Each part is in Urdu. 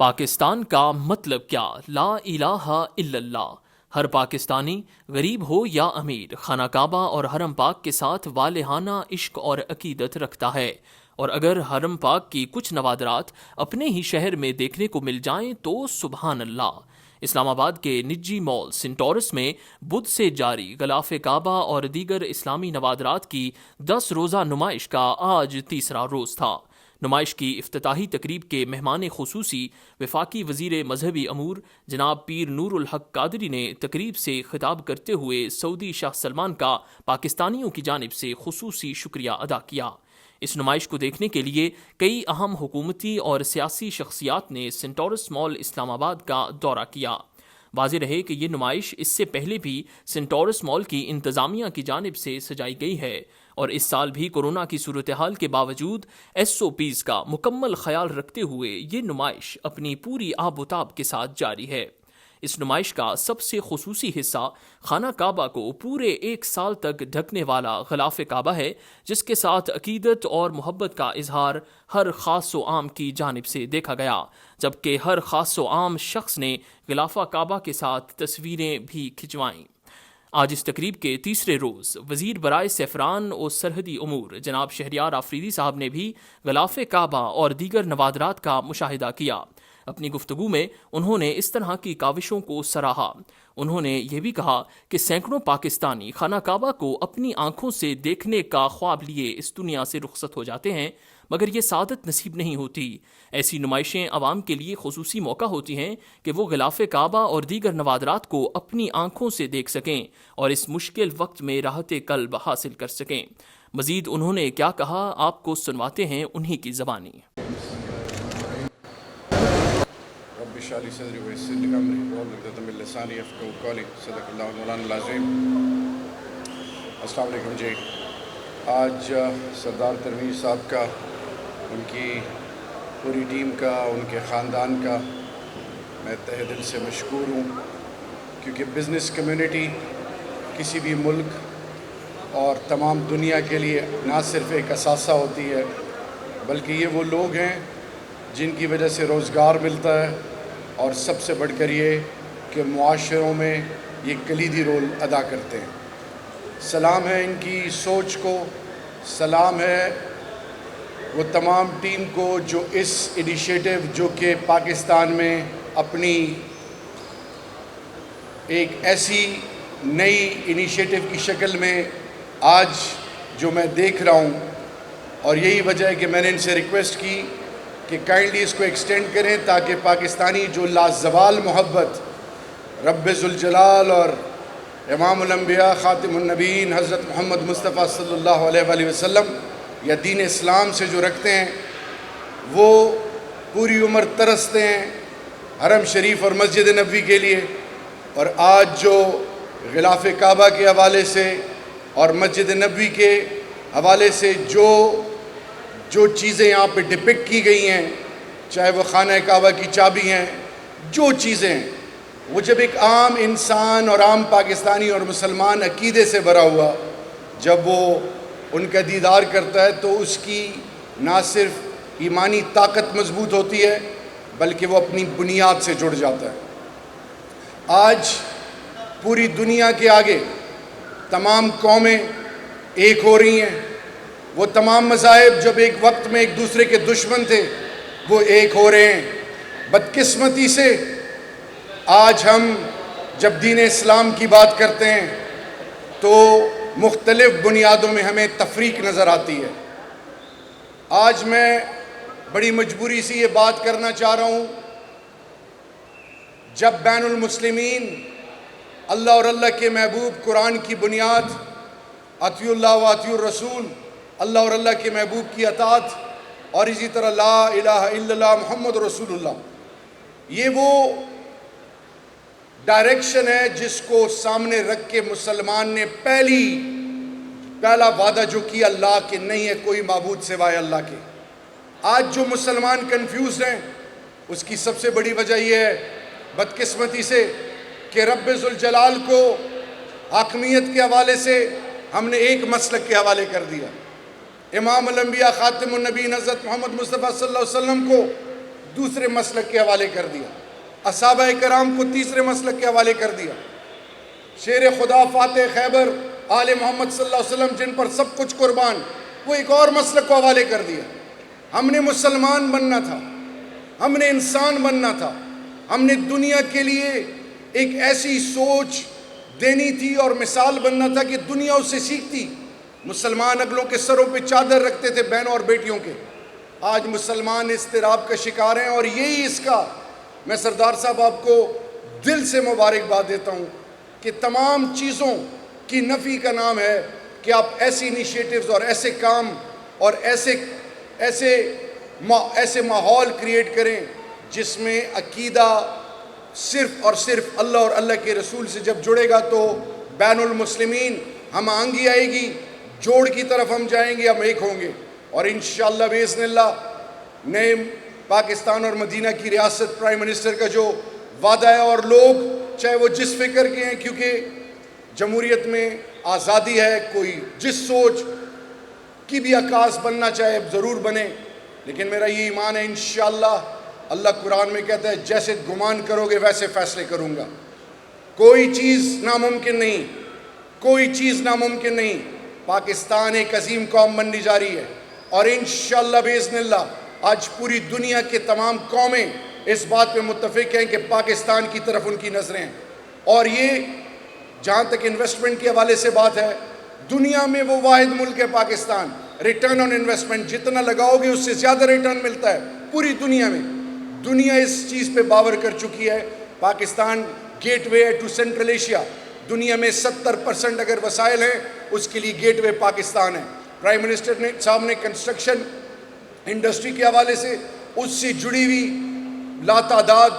پاکستان کا مطلب کیا؟ لا الہ الا اللہ۔ ہر پاکستانی غریب ہو یا امیر خانہ کعبہ اور حرم پاک کے ساتھ والہانہ عشق اور عقیدت رکھتا ہے، اور اگر حرم پاک کی کچھ نوادرات اپنے ہی شہر میں دیکھنے کو مل جائیں تو سبحان اللہ۔ اسلام آباد کے نجی مال سنٹورس میں بدھ سے جاری غلاف کعبہ اور دیگر اسلامی نوادرات کی 10 روزہ نمائش کا آج تیسرا روز تھا۔ نمائش کی افتتاحی تقریب کے مہمان خصوصی وفاقی وزیر مذہبی امور جناب پیر نور الحق قادری نے تقریب سے خطاب کرتے ہوئے سعودی شاہ سلمان کا پاکستانیوں کی جانب سے خصوصی شکریہ ادا کیا۔ اس نمائش کو دیکھنے کے لیے کئی اہم حکومتی اور سیاسی شخصیات نے سنٹورس مال اسلام آباد کا دورہ کیا۔ واضح رہے کہ یہ نمائش اس سے پہلے بھی سنٹورس مال کی انتظامیہ کی جانب سے سجائی گئی ہے، اور اس سال بھی کورونا کی صورتحال کے باوجود SOPs کا مکمل خیال رکھتے ہوئے یہ نمائش اپنی پوری آب و تاب کے ساتھ جاری ہے۔ اس نمائش کا سب سے خصوصی حصہ خانہ کعبہ کو پورے 1 سال تک ڈھکنے والا غلاف کعبہ ہے، جس کے ساتھ عقیدت اور محبت کا اظہار ہر خاص و عام کی جانب سے دیکھا گیا، جبکہ ہر خاص و عام شخص نے غلاف کعبہ کے ساتھ تصویریں بھی کھنچوائیں۔ آج اس تقریب کے تیسرے روز وزیر برائے سیفران و سرحدی امور جناب شہریار آفریدی صاحب نے بھی غلاف کعبہ اور دیگر نوادرات کا مشاہدہ کیا۔ اپنی گفتگو میں انہوں نے اس طرح کی کاوشوں کو سراہا۔ انہوں نے یہ بھی کہا کہ سینکڑوں پاکستانی خانہ کعبہ کو اپنی آنکھوں سے دیکھنے کا خواب لیے اس دنیا سے رخصت ہو جاتے ہیں، مگر یہ سعادت نصیب نہیں ہوتی۔ ایسی نمائشیں عوام کے لیے خصوصی موقع ہوتی ہیں کہ وہ غلاف کعبہ اور دیگر نوادرات کو اپنی آنکھوں سے دیکھ سکیں اور اس مشکل وقت میں راحت قلب حاصل کر سکیں۔ مزید انہوں نے کیا کہا، آپ کو سنواتے ہیں انہی کی زبانی۔ رب اشرح لي صدري ويسر لي امري واحلل عقدة من لساني يفقهوا قولي صدق اللہ مولانا العظیم۔ السلام علیکم جی، آج سردار تنویر صاحب کا، ان کی پوری ٹیم کا، ان کے خاندان کا میں تہہ دل سے مشکور ہوں، کیونکہ بزنس کمیونٹی کسی بھی ملک اور تمام دنیا کے لیے نہ صرف ایک اثاثہ ہوتی ہے، بلکہ یہ وہ لوگ ہیں جن کی وجہ سے روزگار ملتا ہے، اور سب سے بڑھ کر یہ کہ معاشروں میں یہ کلیدی رول ادا کرتے ہیں۔ سلام ہے ان کی سوچ کو، سلام ہے وہ تمام ٹیم کو جو اس انیشیٹو جو کہ پاکستان میں اپنی ایک ایسی نئی انیشیٹو کی شکل میں آج جو میں دیکھ رہا ہوں، اور یہی وجہ ہے کہ میں نے ان سے ریکویسٹ کی کہ کائنڈلی اس کو ایکسٹینڈ کریں تاکہ پاکستانی جو لازوال محبت رب ذوالجلال اور امام الانبیاء خاتم النبیین حضرت محمد مصطفیٰ صلی اللہ علیہ وآلہ وسلم یا دین اسلام سے جو رکھتے ہیں، وہ پوری عمر ترستے ہیں حرم شریف اور مسجد نبوی کے لیے۔ اور آج جو غلاف کعبہ کے حوالے سے اور مسجد نبوی کے حوالے سے جو چیزیں یہاں پہ ڈپکٹ کی گئی ہیں، چاہے وہ خانہ کعبہ کی چابی ہیں، جو چیزیں ہیں، وہ جب ایک عام انسان اور عام پاکستانی اور مسلمان عقیدے سے بھرا ہوا جب وہ ان کا دیدار کرتا ہے تو اس کی نہ صرف ایمانی طاقت مضبوط ہوتی ہے بلکہ وہ اپنی بنیاد سے جڑ جاتا ہے۔ آج پوری دنیا کے آگے تمام قومیں ایک ہو رہی ہیں، وہ تمام مذاہب جب ایک وقت میں ایک دوسرے کے دشمن تھے وہ ایک ہو رہے ہیں۔ بدقسمتی سے آج ہم جب دین اسلام کی بات کرتے ہیں تو مختلف بنیادوں میں ہمیں تفریق نظر آتی ہے۔ آج میں بڑی مجبوری سے یہ بات کرنا چاہ رہا ہوں، جب بین المسلمین اللہ اور اللہ کے محبوب قرآن کی بنیاد اطیعوا اللہ و اطیعوا الرسول، اللہ اور اللہ کے محبوب کی اطاعت، اور اسی طرح لا الہ الا اللہ محمد رسول اللہ، یہ وہ ڈائریکشن ہے جس کو سامنے رکھ کے مسلمان نے پہلا وعدہ جو کیا اللہ کہ نہیں ہے کوئی معبود سوائے اللہ کے۔ آج جو مسلمان کنفیوزڈ ہیں اس کی سب سے بڑی وجہ یہ ہے بدقسمتی سے کہ رب ذوالجلال کو حاکمیت کے حوالے سے ہم نے ایک مسلک کے حوالے کر دیا، امام الانبیاء خاتم النبیین حضرت محمد مصطفیٰ صلی اللہ علیہ وسلم کو دوسرے مسلک کے حوالے کر دیا، اصحابہ کرام کو تیسرے مسلک کے حوالے کر دیا، شیر خدا فاتح خیبر آل محمد صلی اللہ علیہ وسلم جن پر سب کچھ قربان، وہ ایک اور مسلک کو حوالے کر دیا۔ ہم نے مسلمان بننا تھا، ہم نے انسان بننا تھا، ہم نے دنیا کے لیے ایک ایسی سوچ دینی تھی اور مثال بننا تھا کہ دنیا اس سے سیکھتی۔ مسلمان اگلوں کے سروں پہ چادر رکھتے تھے بہنوں اور بیٹیوں کے، آج مسلمان اضطراب کا شکار ہیں، اور یہی اس کا میں سردار صاحب آپ کو دل سے مبارکباد دیتا ہوں کہ تمام چیزوں کی نفی کا نام ہے کہ آپ ایسی انیشیٹوز اور ایسے کام اور ایسے ماحول کریٹ کریں جس میں عقیدہ صرف اور صرف اللہ اور اللہ کے رسول سے جب جڑے گا تو بین المسلمین ہم آہنگی آئے گی، جوڑ کی طرف ہم جائیں گے، ہم ایک ہوں گے، اور انشاءاللہ باذن اللہ نئے پاکستان اور مدینہ کی ریاست پرائم منسٹر کا جو وعدہ ہے، اور لوگ چاہے وہ جس فکر کے ہیں، کیونکہ جمہوریت میں آزادی ہے، کوئی جس سوچ کی بھی عکاس بننا چاہے ضرور بنے، لیکن میرا یہ ایمان ہے انشاءاللہ اللہ قرآن میں کہتا ہے جیسے گمان کرو گے ویسے فیصلے کروں گا۔ کوئی چیز ناممکن نہیں، کوئی چیز ناممکن نہیں۔ پاکستان ایک عظیم قوم بننی جا رہی ہے، اور انشاءاللہ باذن اللہ آج پوری دنیا کے تمام قومیں اس بات پہ متفق ہیں کہ پاکستان کی طرف ان کی نظریں ہیں، اور یہ جہاں تک انویسٹمنٹ کے حوالے سے بات ہے، دنیا میں وہ واحد ملک ہے پاکستان، ریٹرن آن انویسٹمنٹ جتنا لگاؤ گے اس سے زیادہ ریٹرن ملتا ہے پوری دنیا میں۔ دنیا اس چیز پہ باور کر چکی ہے، پاکستان گیٹ وے ہے ٹو سینٹرل ایشیا، دنیا میں 70% اگر وسائل ہیں اس کے لیے گیٹ وے پاکستان ہے۔ پرائم منسٹر صاحب نے کنسٹرکشن انڈسٹری کے حوالے سے اس سے جڑی ہوئی لاتعداد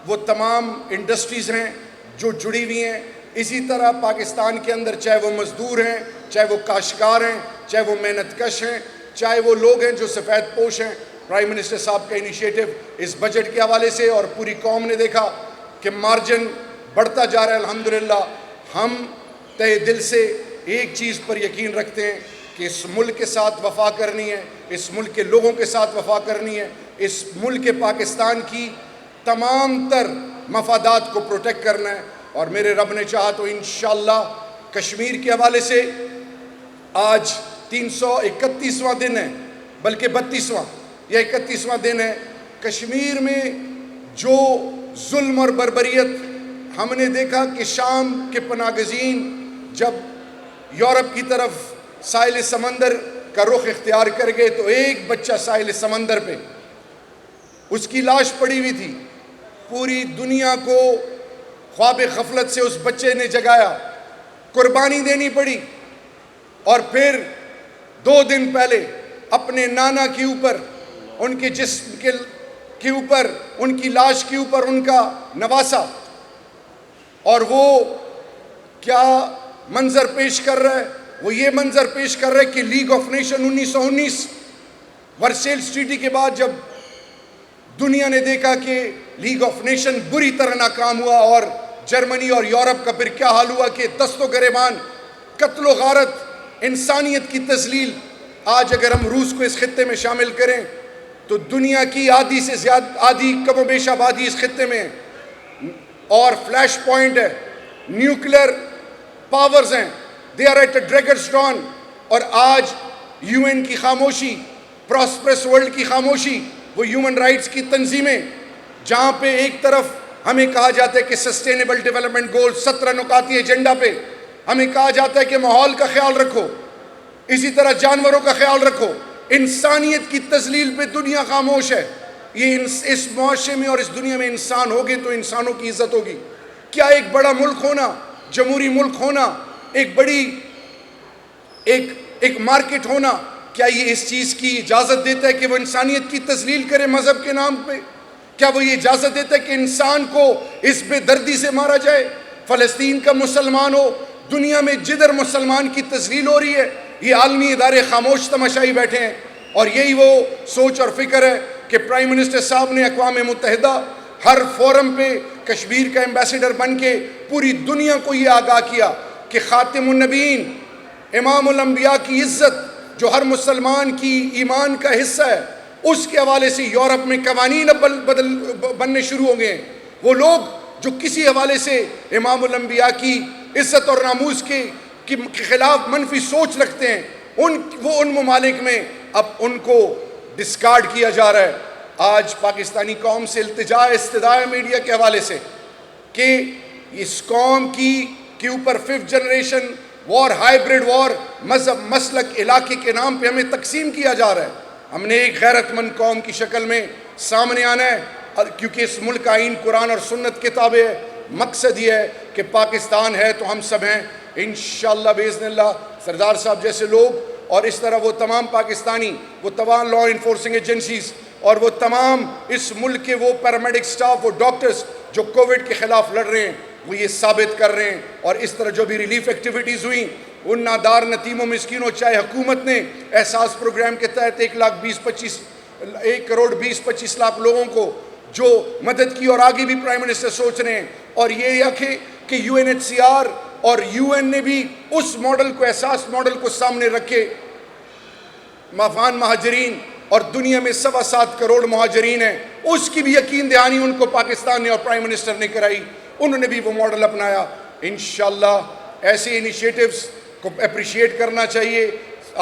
وہ تمام انڈسٹریز ہیں جو جڑی ہوئی ہیں۔ اسی طرح پاکستان کے اندر چاہے وہ مزدور ہیں، چاہے وہ کاشتکار ہیں، چاہے وہ محنت کش ہیں، چاہے وہ لوگ ہیں جو سفید پوش ہیں، پرائم منسٹر صاحب کا انیشیٹو اس بجٹ کے حوالے سے اور پوری قوم نے دیکھا کہ مارجن بڑھتا جا رہا ہے۔ الحمدللہ ہم تہ دل سے ایک چیز پر یقین رکھتے ہیں کہ اس ملک کے ساتھ وفا کرنی ہے، اس ملک کے لوگوں کے ساتھ وفا کرنی ہے، اس ملک پاکستان کی تمام تر مفادات کو پروٹیکٹ کرنا ہے، اور میرے رب نے چاہا تو انشاءاللہ کشمیر کے حوالے سے آج 331واں دن ہے، بلکہ 32واں یا 31واں دن ہے۔ کشمیر میں جو ظلم اور بربریت ہم نے دیکھا کہ شام کے پناہ گزین جب یورپ کی طرف ساحل سمندر کا رخ اختیار کر گئے تو ایک بچہ ساحل سمندر پہ اس کی لاش پڑی ہوئی تھی، پوری دنیا کو خواب غفلت سے اس بچے نے جگایا، قربانی دینی پڑی، اور پھر 2 دن پہلے اپنے نانا کے اوپر، ان کے جسم کے اوپر، ان کی لاش کے اوپر ان کا نواسا، اور وہ کیا منظر پیش کر رہا ہے؟ وہ یہ منظر پیش کر رہا ہے کہ لیگ آف نیشن 1919 ورسیلز ٹریٹی کے بعد جب دنیا نے دیکھا کہ لیگ آف نیشن بری طرح ناکام ہوا، اور جرمنی اور یورپ کا پھر کیا حال ہوا کہ دست و گریبان، قتل و غارت، انسانیت کی تذلیل۔ آج اگر ہم روس کو اس خطے میں شامل کریں تو دنیا کی آدھی سے زیادہ، آدھی کم و بیش آبادی اس خطے میں ہے، اور فلیش پوائنٹ ہے، نیوکلیر پاورز ہیں، they are at a dragon's den, اور آج یو این کی خاموشی، پراسپرس ورلڈ کی خاموشی، وہ ہیومن رائٹس کی تنظیمیں جہاں پہ ایک طرف ہمیں کہا جاتا ہے کہ سسٹینیبل ڈیولپمنٹ گول 17 نکاتی ایجنڈا پہ ہمیں کہا جاتا ہے کہ ماحول کا خیال رکھو، اسی طرح جانوروں کا خیال رکھو، انسانیت کی تذلیل پہ دنیا خاموش ہے۔ یہ اس معاشرے میں اور اس دنیا میں انسان ہوگے تو انسانوں کی عزت ہوگی۔ کیا ایک بڑا ملک ہونا، جمہوری ملک ہونا، ایک بڑی ایک مارکیٹ ہونا، کیا یہ اس چیز کی اجازت دیتا ہے کہ وہ انسانیت کی تذلیل کرے مذہب کے نام پہ؟ کیا وہ یہ اجازت دیتا ہے کہ انسان کو اس بے دردی سے مارا جائے؟ فلسطین کا مسلمان ہو، دنیا میں جدھر مسلمان کی تذلیل ہو رہی ہے یہ عالمی ادارے خاموش تماشائی بیٹھے ہیں، اور یہی وہ سوچ اور فکر ہے کہ پرائم منسٹر صاحب نے اقوام متحدہ ہر فورم پہ کشمیر کا ایمبیسیڈر بن کے پوری دنیا کو یہ آگاہ کیا کہ خاتم النبیین، امام الانبیاء کی عزت جو ہر مسلمان کی ایمان کا حصہ ہے، اس کے حوالے سے یورپ میں قوانین اب بننے شروع ہو گئے ہیں. وہ لوگ جو کسی حوالے سے امام الانبیاء کی عزت اور ناموس کے خلاف منفی سوچ رکھتے ہیں, وہ ان ممالک میں اب ان کو ڈسکارڈ کیا جا رہا ہے. آج پاکستانی قوم سے التجا استدعا ہے میڈیا کے حوالے سے کہ اس قوم کے اوپر 5th جنریشن وار, ہائیبرڈ وار, مذہب, مسلک, علاقے کے نام پہ ہمیں تقسیم کیا جا رہا ہے. ہم نے ایک غیرت مند قوم کی شکل میں سامنے آنا ہے, کیونکہ اس ملک کا آئین قرآن اور سنت کے تابع ہے. مقصد یہ ہے کہ پاکستان ہے تو ہم سب ہیں انشاءاللہ باذن اللہ. سردار صاحب جیسے لوگ اور اس طرح وہ تمام پاکستانی, وہ تمام لا انفورسنگ ایجنسیز اور وہ تمام اس ملک کے وہ پیرامیڈک سٹاف, وہ ڈاکٹرز جو کووڈ کے خلاف لڑ رہے ہیں, وہ یہ ثابت کر رہے ہیں. اور اس طرح جو بھی ریلیف ایکٹیویٹیز ہوئیں ان نادار نتیم و مسکینوں, چاہے حکومت نے احساس پروگرام کے تحت 1 کروڑ 20-25 لاکھ لوگوں کو جو مدد کی, اور آگے بھی پرائم منسٹر سوچ رہے ہیں. اور یہ رکھے کہ UNHCR اور UN نے بھی اس ماڈل کو, احساس ماڈل کو سامنے رکھے. افغان مہاجرین اور دنیا میں 7.25 کروڑ مہاجرین ہیں, اس کی بھی یقین دہانی ان کو پاکستان نے اور پرائم منسٹر نے کرائی. انہوں نے بھی وہ ماڈل اپنایا. انشاءاللہ ایسے انیشیٹوز کو اپریشیٹ کرنا چاہیے.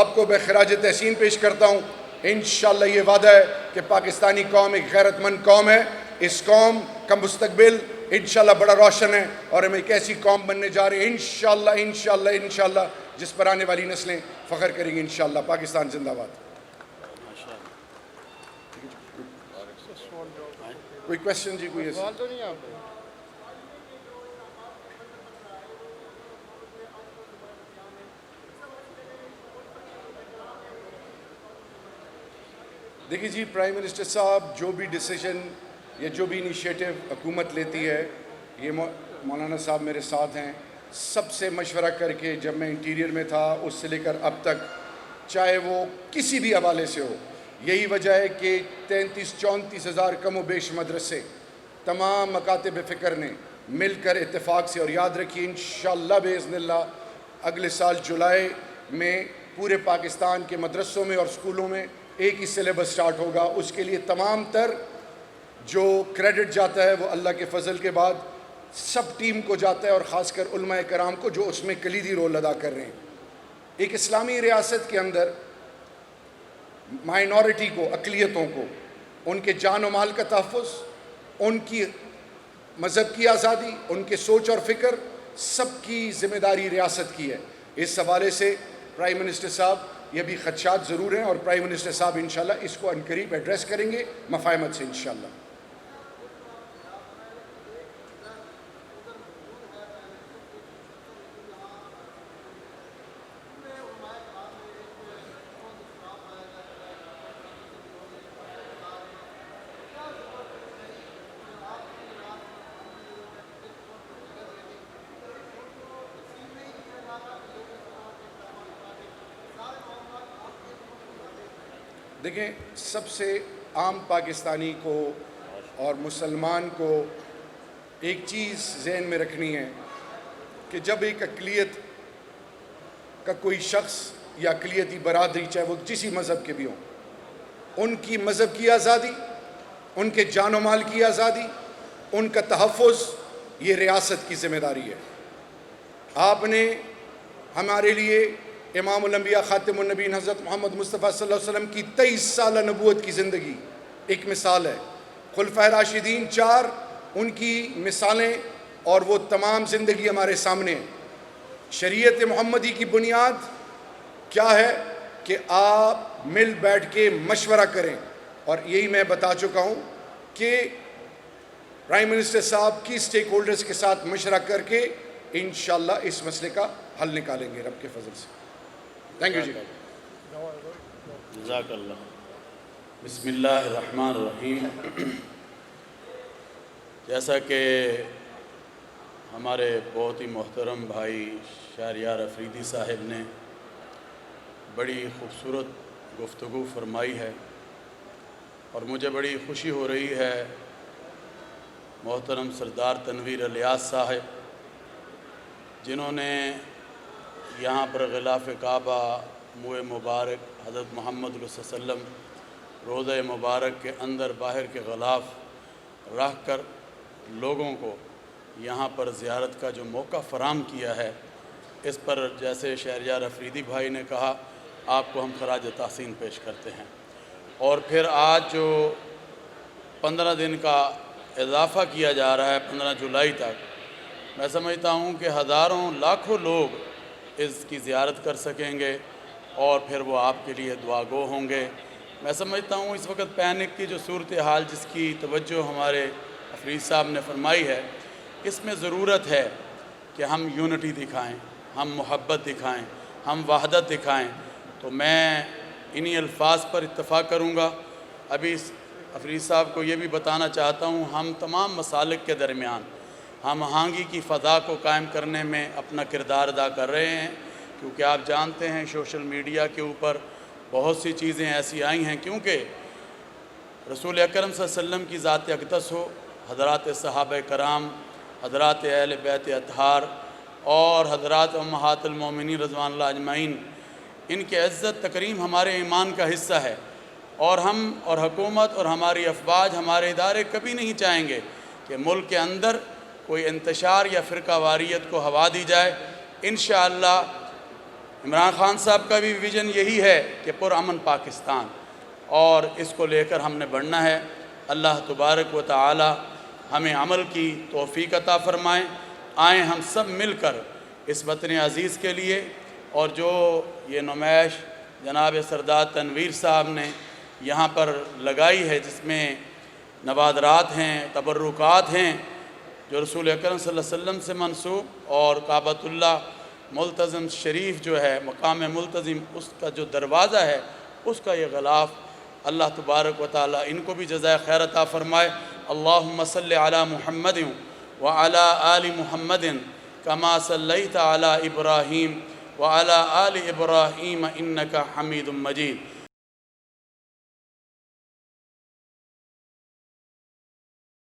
آپ کو میں خراج تحسین پیش کرتا ہوں. انشاءاللہ یہ وعدہ ہے کہ پاکستانی قوم ایک غیرت مند قوم ہے. اس قوم کا مستقبل انشاءاللہ بڑا روشن ہے, اور ہم ایک ایسی قوم بننے جا رہے ہیں انشاءاللہ انشاءاللہ انشاءاللہ جس پر آنے والی نسلیں فخر کریں گی انشاءاللہ. پاکستان زندہ باد. کوئی کویسچن جی؟ کوئی ایسا دیکھیے جی, پرائم منسٹر صاحب جو بھی ڈیسیجن یا جو بھی انیشیٹو حکومت لیتی ہے, یہ مولانا صاحب میرے ساتھ ہیں, سب سے مشورہ کر کے, جب میں انٹیریئر میں تھا اس سے لے کر اب تک, چاہے وہ کسی بھی حوالے سے ہو. یہی وجہ ہے کہ 33-34 ہزار کم و بیش مدرسے تمام مکاتب فکر نے مل کر اتفاق سے, اور یاد رکھیے انشاءاللہ باذن اللہ اگلے سال جولائی میں پورے پاکستان کے مدرسوں میں اور اسکولوں میں ایک ہی سلیبس سٹارٹ ہوگا. اس کے لیے تمام تر جو کریڈٹ جاتا ہے وہ اللہ کے فضل کے بعد سب ٹیم کو جاتا ہے, اور خاص کر علماء کرام کو جو اس میں کلیدی رول ادا کر رہے ہیں. ایک اسلامی ریاست کے اندر مائنورٹی کو, اقلیتوں کو, ان کے جان و مال کا تحفظ, ان کی مذہب کی آزادی, ان کے سوچ اور فکر, سب کی ذمہ داری ریاست کی ہے. اس حوالے سے پرائم منسٹر صاحب یہ بھی خدشات ضرور ہیں, اور پرائم منسٹر صاحب انشاءاللہ اس کو عنقریب ایڈریس کریں گے مفاہمت سے انشاءاللہ. دیکھیں, سب سے عام پاکستانی کو اور مسلمان کو ایک چیز ذہن میں رکھنی ہے کہ جب ایک اقلیت کا کوئی شخص یا اقلیتی برادری, چاہے وہ کسی مذہب کے بھی ہوں, ان کی مذہب کی آزادی, ان کے جان و مال کی آزادی, ان کا تحفظ, یہ ریاست کی ذمہ داری ہے. آپ نے ہمارے لیے امام الانبیاء خاتم النبیین حضرت محمد مصطفیٰ صلی اللہ علیہ وسلم کی 23 سالہ نبوت کی زندگی ایک مثال ہے. خلفائے راشدین 4, ان کی مثالیں اور وہ تمام زندگی ہمارے سامنے ہیں. شریعت محمدی کی بنیاد کیا ہے کہ آپ مل بیٹھ کے مشورہ کریں, اور یہی میں بتا چکا ہوں کہ پرائم منسٹر صاحب کی سٹیک ہولڈرز کے ساتھ مشورہ کر کے انشاءاللہ اس مسئلے کا حل نکالیں گے رب کے فضل سے. تھینک یو جی. جزاک اللہ. بسم اللہ الرحمن الرحیم. جیسا کہ ہمارے بہت ہی محترم بھائی شہریار افریدی صاحب نے بڑی خوبصورت گفتگو فرمائی ہے, اور مجھے بڑی خوشی ہو رہی ہے محترم سردار تنویر الیاس صاحب جنہوں نے یہاں پر غلاف کعبہ منہ مبارک حضرت محمد صلی اللہ علیہ وسلم روضہ مبارک کے اندر باہر کے غلاف رکھ کر لوگوں کو یہاں پر زیارت کا جو موقع فراہم کیا ہے، اس پر جیسے شہریار افریدی بھائی نے کہا، آپ کو ہم خراج تحسین پیش کرتے ہیں۔ اور پھر آج جو 15 دن کا اضافہ کیا جا رہا ہے 15 جولائی تک، میں سمجھتا ہوں کہ ہزاروں لاکھوں لوگ اس کی زیارت کر سکیں گے اور پھر وہ آپ کے لیے دعا گو ہوں گے۔ میں سمجھتا ہوں اس وقت پینک کی جو صورتحال جس کی توجہ ہمارے افریدی صاحب نے فرمائی ہے، اس میں ضرورت ہے کہ ہم یونٹی دکھائیں، ہم محبت دکھائیں، ہم وحدت دکھائیں۔ تو میں انہی الفاظ پر اتفاق کروں گا۔ ابھی افریدی صاحب کو یہ بھی بتانا چاہتا ہوں، ہم تمام مسالک کے درمیان ہم آہنگی کی فضا کو قائم کرنے میں اپنا کردار ادا کر رہے ہیں، کیونکہ آپ جانتے ہیں سوشل میڈیا کے اوپر بہت سی چیزیں ایسی آئی ہیں، کیونکہ رسول اکرم صلی اللہ علیہ وسلم کی ذات اقدس ہو، حضرات صحابہ کرام، حضرات اہل بیت اطہار اور حضرات امہات المومنین رضوان اللہ اجمعین، ان کی عزت تکریم ہمارے ایمان کا حصہ ہے، اور ہم اور حکومت اور ہماری افواج، ہمارے ادارے کبھی نہیں چاہیں گے کہ ملک کے اندر کوئی انتشار یا فرقہ واریت کو ہوا دی جائے۔ انشاءاللہ عمران خان صاحب کا بھی ویژن یہی ہے کہ پرامن پاکستان، اور اس کو لے کر ہم نے بڑھنا ہے۔ اللہ تبارک و تعالی ہمیں عمل کی توفیق عطا فرمائیں۔ آئیں ہم سب مل کر اس وطن عزیز کے لیے، اور جو یہ نمائش جناب سردار تنویر صاحب نے یہاں پر لگائی ہے، جس میں نوادرات ہیں، تبرکات ہیں جو رسول اکرم صلی اللہ علیہ وسلم سے منسوب، اور کعبۃ اللہ ملتزم شریف جو ہے مقام ملتزم، اس کا جو دروازہ ہے اس کا یہ غلاف، اللہ تبارک و تعالی ان کو بھی جزائے خیر عطا فرمائے۔ اللہم صلی علی محمد وعلی آل محمد کما صلیت علی ابراہیم وعلی آل ابراہیم انک حمید مجید۔